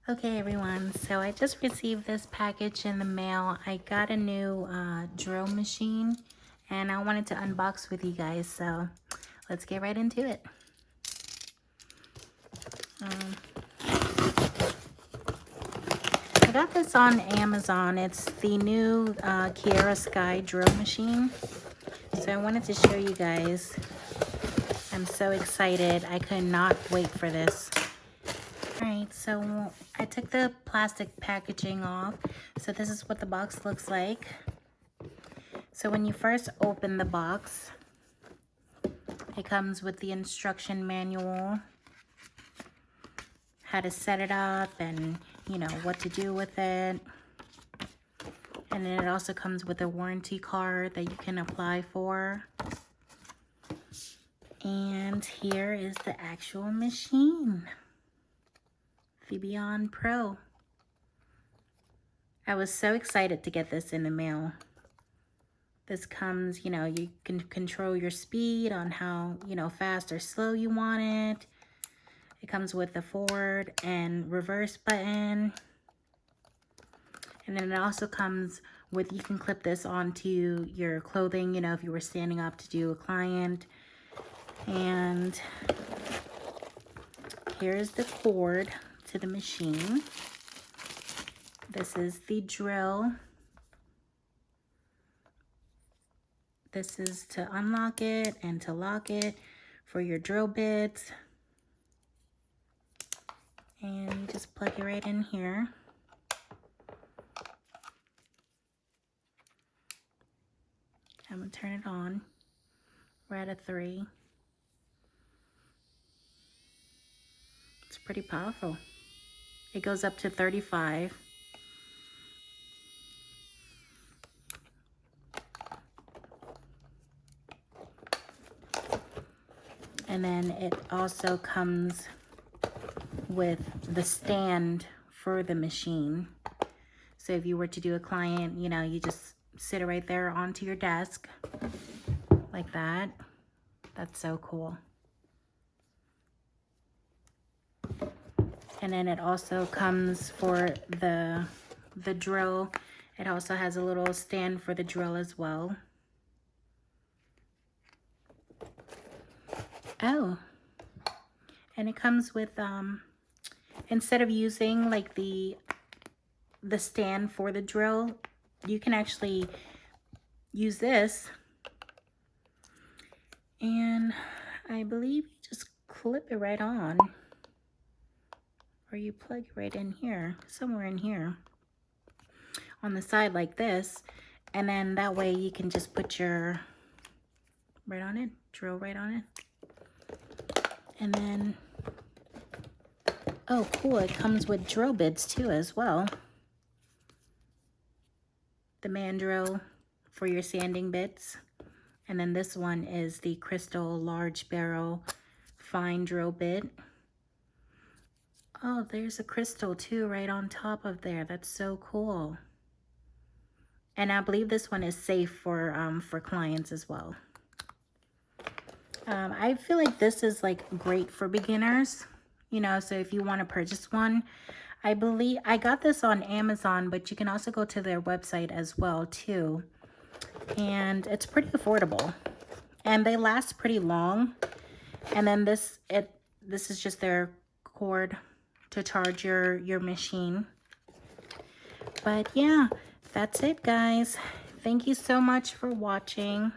Okay everyone, so I just received this package in the mail. I got a new drill machine and I wanted to unbox with you guys, so let's get right into it. I got this on Amazon. It's the new Kiara Sky drill machine. So I wanted to show you guys. I'm so excited. I could not wait for this. Alright, so I took the plastic packaging off. So this is what the box looks like. So when you first open the box, it comes with the instruction manual, how to set it up and, you know, what to do with it. And then it also comes with a warranty card that you can apply for. And here is the actual machine. The Beyond Pro. I was so excited to get this in the mail. This comes, you know, you can control your speed on how, you know, fast or slow you want it. It comes with the forward and reverse button. And then it also comes with, you can clip this onto your clothing, you know, if you were standing up to do a client. And here's the cord to the machine. This is the drill. This is to unlock it and to lock it for your drill bits. And you just plug it right in here. I'm gonna turn it on. We're at a 3. It's pretty powerful. It goes up to 35. And then it also comes with the stand for the machine. So if you were to do a client, you know, you just sit it right there onto your desk like that. That's so cool. And then it also comes for the drill. It also has a little stand for the drill as well. Oh, and it comes with, instead of using like the stand for the drill, you can actually use this. And I believe you just clip it right on. Or you plug it right in here, somewhere in here. On the side like this. And then that way you can just put your, right on it, drill right on it. And then, oh cool, it comes with drill bits too as well. The mandrel for your sanding bits. And then this one is the crystal large barrel fine drill bit. Oh, there's a crystal too right on top of there. That's so cool. And I believe this one is safe for clients as well. I feel like this is like great for beginners, you know, so if you want to purchase one, I believe I got this on Amazon, but you can also go to their website as well too. And it's pretty affordable and they last pretty long. And then this is just their cord to charge your machine. But yeah, that's it guys. Thank you so much for watching.